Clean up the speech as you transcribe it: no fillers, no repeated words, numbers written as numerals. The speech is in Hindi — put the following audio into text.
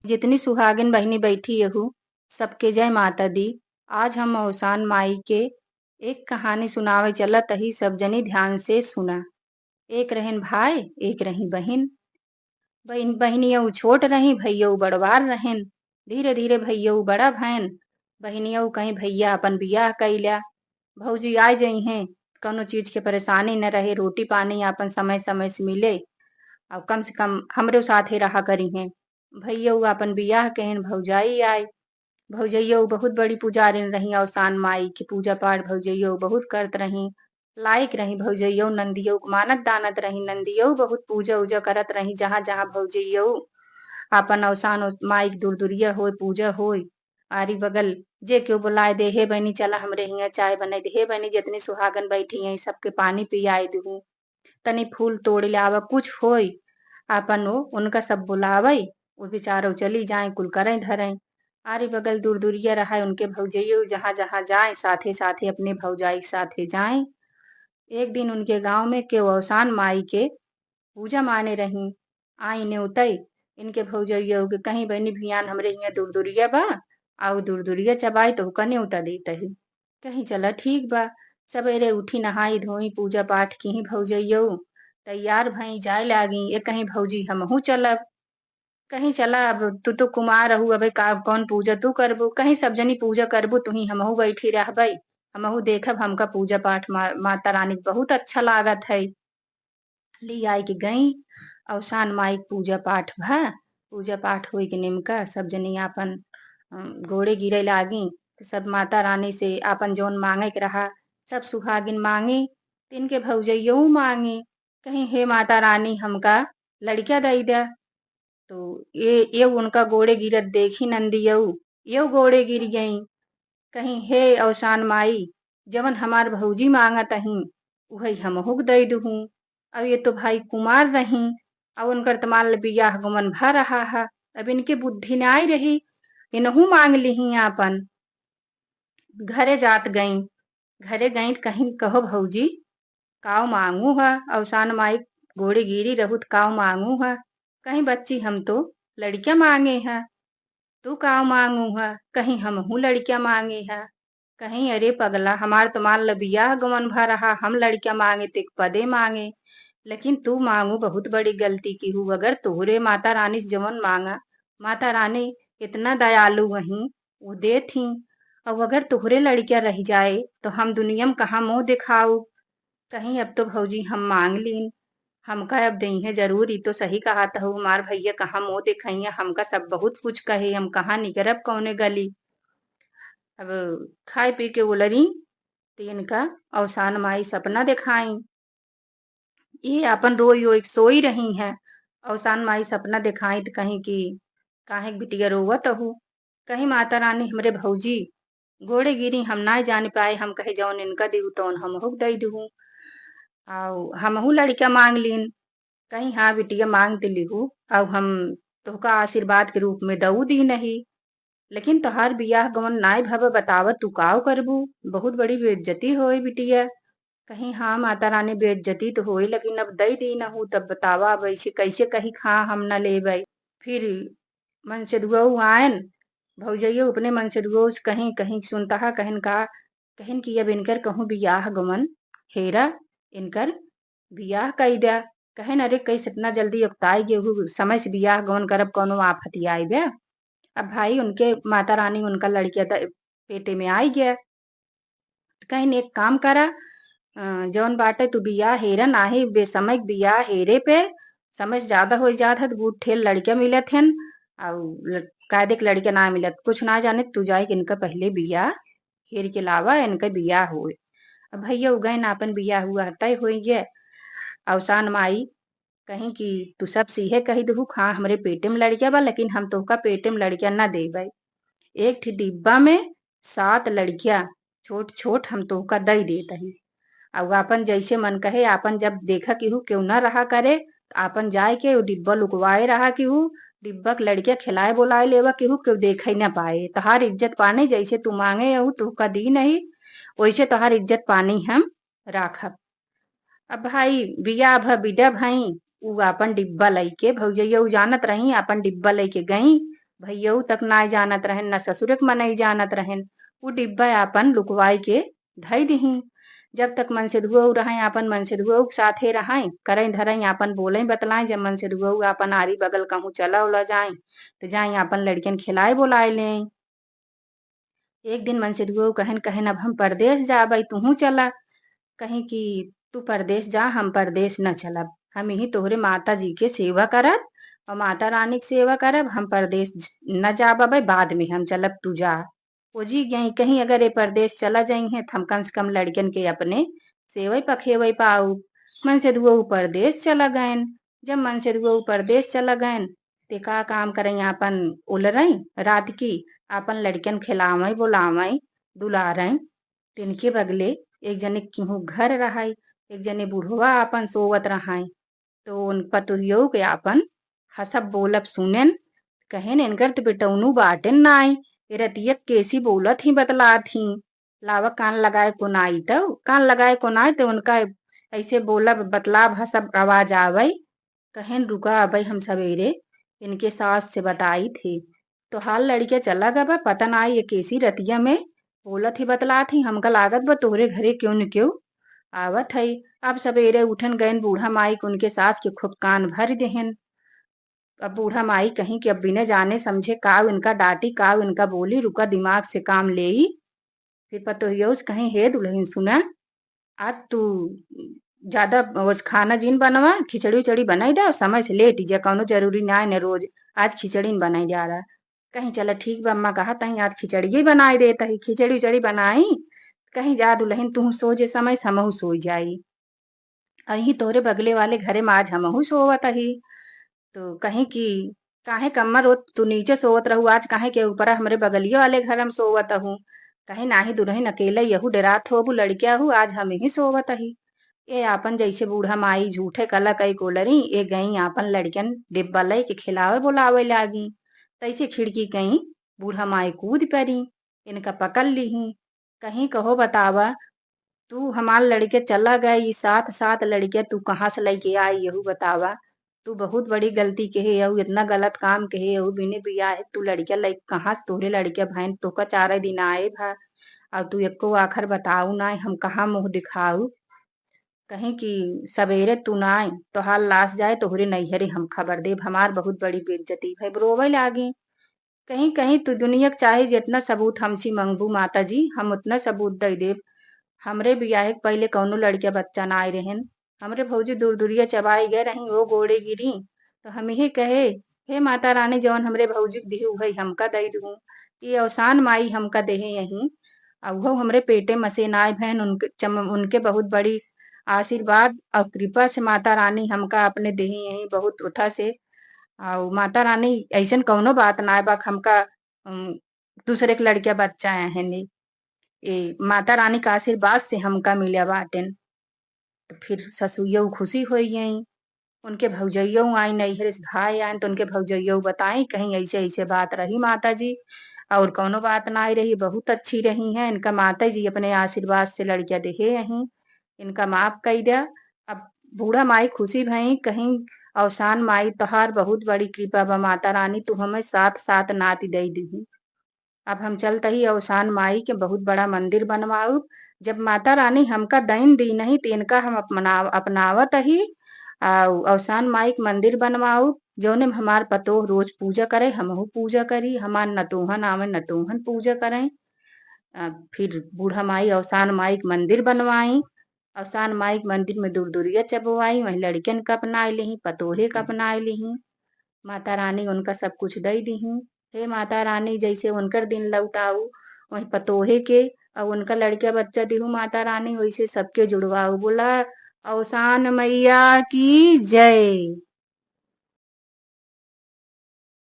जितनी सुहागिन बहिनी बैठी यहू सबके जय माता दी। आज हम अवसान माई के एक कहानी सुनावे चलत ही सब जनी ध्यान से सुना। एक रहन भाई एक रही बहिन। बहन बहनियऊ छोट रही भैयऊ बड़वार रहन। धीरे धीरे भैयऊ बड़ा भैन। बहनियऊ कहीं भैया अपन बियाह कैल्या। भौजी आ जई हैं, कौनो चीज के परेशानी न रहे, रोटी पानी अपन समय समय से मिले और कम से कम हमरे साथे रहा करी हैं। भैयऊ अपन बियाह कहन भौजाई आए। भौजैयऊ बहुत बड़ी पुजारिन रही और सान माई की पूजा पाठ भौजैयऊ बहुत करत रही। लायक रही भौजैयऊ नंदियऊ के मानत दानत रही। नंदियऊ बहुत पूजा उजा करत रही। जहाँ जहाँ भौजैयऊ अपन अवसान माई के दुरदुरिया होय पूजा होय आरी बगल जे क्यों बुलाए दे, हे बहनी चला हमरे हिया चाय बनाई दे, हे बहनी जितनी सुहागन बैठी हैं सबके पानी पियाए दूँ, तनी फूल तोड़ लावा, कुछ होय आपन वो उनका सब बुलावई। वो बेचारो चली जाए कुल करें धरें। आरी बगल दूर दूरिया रहा उनके भौजैयऊ जहाँ जहाँ जाए साथे साथे अपने भौजाई के साथे जाए। एक दिन उनके गांव में के अवसान माई के पूजा माने रही। आई ने उतई इनके भौजैयऊ के कहीं बहनी भियान हमरे यहाँ दूर दूरिया बा आउ दूर दूरिया चबाई तो कने उतर देता ही। कहीं चला ठीक बा। सवेरे उठी नहाई धोई पूजा पाठ की ही भौजैयऊ तैयार भई जाए लागी। ये कहीं भौजी हमहू चलब। कहीं चला अब तू तो कुमार रहू, अबे का कौन पूजा तू करबू, कहीं सब जनी पूजा करबू तुही हमहू बैठी रहबई, हमहू देखब हमका पूजा पाठ माता रानी के बहुत अच्छा लागत है। ली आई के गई अवसान माई के पूजा पाठ भा। पूजा पाठ हुई के निमका सब जनी आपन गोड़े गिरे लागी। सब माता रानी से आपन जौन मांगे के रहा सब सुहागिन मांगे। तिनके भौजैयऊ मांगे कहीं हे माता रानी हमका लड़का दई दे। तो ये उनका गोड़े गिरत देखी नंदियऊ ये गोड़े गिर गई। कहीं हे अवसान माई जवन हमार भौजी मांगत अही वही हमहू दई दूँ। अब ये तो भाई कुमार रही अब उनकर तमाल बियाह गुमन भा रहा है। अब इनके बुद्धि न आई रही इनहू मांग ली आपन। घरे जात गई। घरे गई कहीं कहो भौजी काव मांगू है। अवसान माई गोड़े गिरी रहूत काव मांगू है। कहीं बच्ची हम तो लड़कियां मांगे हैं, तू काव मांगू है। कहीं हमहू लड़कियां मांगे है। कहीं अरे पगला हमार तुम्हार लबिया गमन भा रहा, हम लड़कियां मांगे तिक पदे मांगे, लेकिन तू मांगू बहुत बड़ी गलती की हूँ। अगर तोहरे माता रानी से जवन मांगा माता रानी इतना दयालु वही वो दे थी। अब अगर तोहरे लड़कियां रह जाए तो हम दुनिया में कहाँ मुंह दिखाऊ। कहीं अब तो भौजी हम मांग लीन हमका अब दही है जरूर। ही तो सही कहा था हमार भैया कहाँ मुंह दिखाइया, हमका सब बहुत कुछ कहे, हम कहाँ निकरब कौने गली। अब खाए पी के उलरी तीन का अवसान माई सपना दिखाई। ये अपन रोई रोई सोई रही हैं। अवसान माई सपना दिखाई तो कहीं की काहे बिटिया रोवत हूँ। कहीं माता रानी हमरे भौजी गोड़े गिरी हम ना जान पाए, हम कहे जौन इनका दू तो हमहू दई दूँ। आउ हमहू लड़का मांग लीन। कहीं हाँ बिटिया मांग दिलीहू अब हम तोहका आशीर्वाद के रूप में दऊ दी नहीं, लेकिन तोहार बियाह गवन नाय भव बतावत तू काव करबू, बहुत बड़ी बेइज्जती होई बिटिया। कहीं हाँ माता रानी बेइज्जती तो होई लेकिन अब दई दी न हूँ तब बतावा अब ऐसे कैसे कही खा हम न ले गए। फिर मन से दुआऊ आयन भौजैयो अपने मन से दुआऊ कहीं कहीं सुनता है कहन का कहन की अब इनकर कहूँ बियाह गमन हेरा इनकर बियाह कई दिया। कहन अरे कैसे इतना जल्दी उकताई गेहूँ समय से बियाह गमन करब कौनो आफत आई बे। अब भाई उनके माता रानी उनका लड़किया पेटे में आई गया। कहीं एक काम करा जौन बाटे तू बियाह हेरा नाही बेसमय बियाह हेरे पे समय से ज्यादा हो जात है तो बूढ़ ठेल लड़किया मिलत हन और कायदे के लड़किया ना मिलत कुछ ना जाने तू जाए कि इनका पहले बियाह हेर के लावा इनका बियाह हुए। अब भैया उगए ना अपन बियाह हुआ तय हो गया। अवसान माई कहीं कि तू सब सीहे कही दहू हाँ हमरे पेटे में लड़किया बा लेकिन हम तोहका पेटे में लड़किया ना दे भाई। एक ठी डिब्बा में 7 लड़किया छोट छोट हम तोहका दई देत ही। अब आपन जैसे मन कहे आपन जब देखा केहू क्यों ना रहा करे तो आपन जाए के वो डिब्बा लुकवाए रहा केहू डिब्बा के लड़किया खिलाए बोलाए लेवा केहू क्यों देख ना पाए। तहार इज्जत पाने जैसे तू मांगे हूँ तुहका दी नहीं वैसे तहार इज्जत पानी हम राखब। अब भाई बिया भ बिदा भाई उ आपन डिब्बा लईके भौजैया उ जानत रही आपन डिब्बा लेके गई। भैयऊ तक नाय जानत रहन, न ससुरक मनई जानत रहन। उ डिब्बा आपन लुकवाई के धई दिही। जब तक मनसेधुआ रहें आपन मनसेधुआ साथे रहें, करई धरई आपन बोलई बतलाएं। जब मनसेधुआ आपन आरी बगल कहूँ चला उला जाए तो जाए आपन लड़कियन खिलाए बोलाए लें। एक दिन मनसेधुआ कहन अब हम परदेस जाबई तुहू चला। कहीं कि तू परदेस जा, हम परदेस न चलब। हम यही तोहरे माता जी के सेवा करब और माता रानी की सेवा करब। हम परदेस न जाबई, बाद में हम चलब, तू जा। वो जी गई कहीं अगर ये परदेस चला जाई है हम कम से कम लड़कियन के अपने सेवई पखेवई पाऊ। मन से दुआ परदेस चला गयन। जब मन से दुआ परदेस चला गयन ते का काम करें आपन उलरई रात की आपन लड़कियन खिलावई बुलावई दुलारई। तिनके बगले एक जने केहू घर रहाई, एक जने बुढ़वा आपन सोवत रहाई। तो उन पतुहियो के आपन हसब बोलब सुनेन, कहेन इनकर तो बेटौनु बाटेन नाई, रतिया कैसी बोलत ही बतलात ही। लावा कान लगाए को नाई, तो कान लगाए को नाई तो उनका ऐसे बोलब बतलाब हसब आवाज आवई। कहेन रुका अबई हम सवेरे इनके सास से बताई थी। तो हाल लड़के चला गबा, पता नाई ये कैसी रतिया में बोलत ही बतलात ही। हमका लागत बा तोहरे घरे क्यों न क्यों आवत हई। अब सवेरे उठन गयन बूढ़ा माई के उनके सास के खूब कान भर देहन। अब बूढ़ा माई कहीं कि अब बिना जाने समझे काव इनका डांटी काव इनका बोली, रुका दिमाग से काम ले। फिर पतोहियो से कहीं हे दुल्हन सुना, आज तू ज्यादा खाना जिन बनवा, खिचड़ी उचड़ी बनाई दे, समय से लेट जा, कौनो जरूरी ना है न रोज आज खिचड़ी न बनाई जा रहा। कहीं चला ठीक बा, अम्मा कहा तही आज खिचड़ी ही बनाई देता ही। खिचड़ी उचड़ी बनाई, कहीं जा दुल्हन तू सो जे समय समहू सो जाई। अही तोरे बगले वाले घरे में आज हमहू सोवत ही। तो कहीं कि काहे कम्मा रोज तू नीचे सोवत रहू, आज काहे के ऊपर हमरे बगलिया वाले घर में सोवत हूँ। कहीं नाही दुल्हन अकेला यहू डरात होबू लड़किया हूँ, आज हम ही सोवत ही। ए आपन जैसे बूढ़ा माई झूठे कला कई कोलरी ए गई आपन लड़कियन डिब्बा लई के खिलावे बुलावे लागी। तैसे खिड़की कहीं बूढ़ा माई कूद पड़ी, इनका पकड़ लीही। कहीं कहो बतावा तू हमार लड़के चला गई साथ साथ लड़के तू कहाँ से लेके आई यहू बतावा। तू बहुत बड़ी गलती कहे यहू, इतना गलत काम कहे यहू। बिने बिया है तू लड़के लई कहाँ तोरे लड़के भाई तो का 4 दिन आए भा और तू एको आखर बताऊ ना हम कहाँ मुंह दिखाऊ। कहीं कि सवेरे तू ना आई तो हाल लाश जाए तोहरे नैहरे हम खबर देब, हमार बहुत बड़ी बेइज्जती भाई रोवे लागी। कहीं कहीं तू दुनिया के चाहे जितना सबूत हमसी मंगबू माता जी हम उतना सबूत दे देब। हमरे बियाहे के पहले कौनो लड़के बच्चा ना आए रहन, हमरे भौजी दूर दूरिया चबाई गए रही वो गोड़े गिरी। तो हम यही कहे हे माता रानी जवन हमरे भौजी के दिहु भाई हमका दई दूँ, ये अवसान माई हमका देहे यही। और वो हमरे पेटे मसे नाय भैन उनके बहुत बड़ी आशीर्वाद और कृपा से माता रानी हमका अपने देही यही बहुत उठा से। और माता रानी ऐसन कौनो बात ना बा हमका दूसरे के लड़के बच्चा है नहीं, ए माता रानी का आशीर्वाद से हमका मिले बाटेन। तो फिर ससुइयो खुशी हो गई, उनके भौजैयो आई नैहर से भाई आए तो उनके भौजैयो बताई कहीं ऐसे ऐसे बात रही माता जी और कौनो बात ना आई रही, बहुत अच्छी रही है। इनका माता जी अपने आशीर्वाद से लड़किया देहे यहीं, इनका माफ कई दिया। अब बूढ़ा माई खुशी भई कहीं अवसान माई तोहार बहुत बड़ी कृपा बा माता रानी तू हमें साथ साथ नाती दई दी। अब हम चलते ही अवसान माई के बहुत बड़ा मंदिर बनवाऊ। जब माता रानी हमका दईन दी नहीं तो इनका हम अपनावत ही अवसान माई के मंदिर बनवाऊ, जौने में हमार पतोह रोज पूजा करे हमहू पूजा करी, हमार नतोहन आवे नतोहन पूजा करें। फिर बूढ़ा माई अवसान माई के मंदिर बनवाई, अवसान माई के मंदिर में दूर दूरिया चबवाई, वहीं लड़कियन का अपनाए ली पतोहे का अपनाए ली। माता रानी उनका सब कुछ दई दी। हे माता रानी जैसे उनकर दिन लौटाऊ वही पतोहे के और उनका लड़का बच्चा दिहू माता रानी वैसे सबके जुड़वाऊ। बोला अवसान मैया की जय।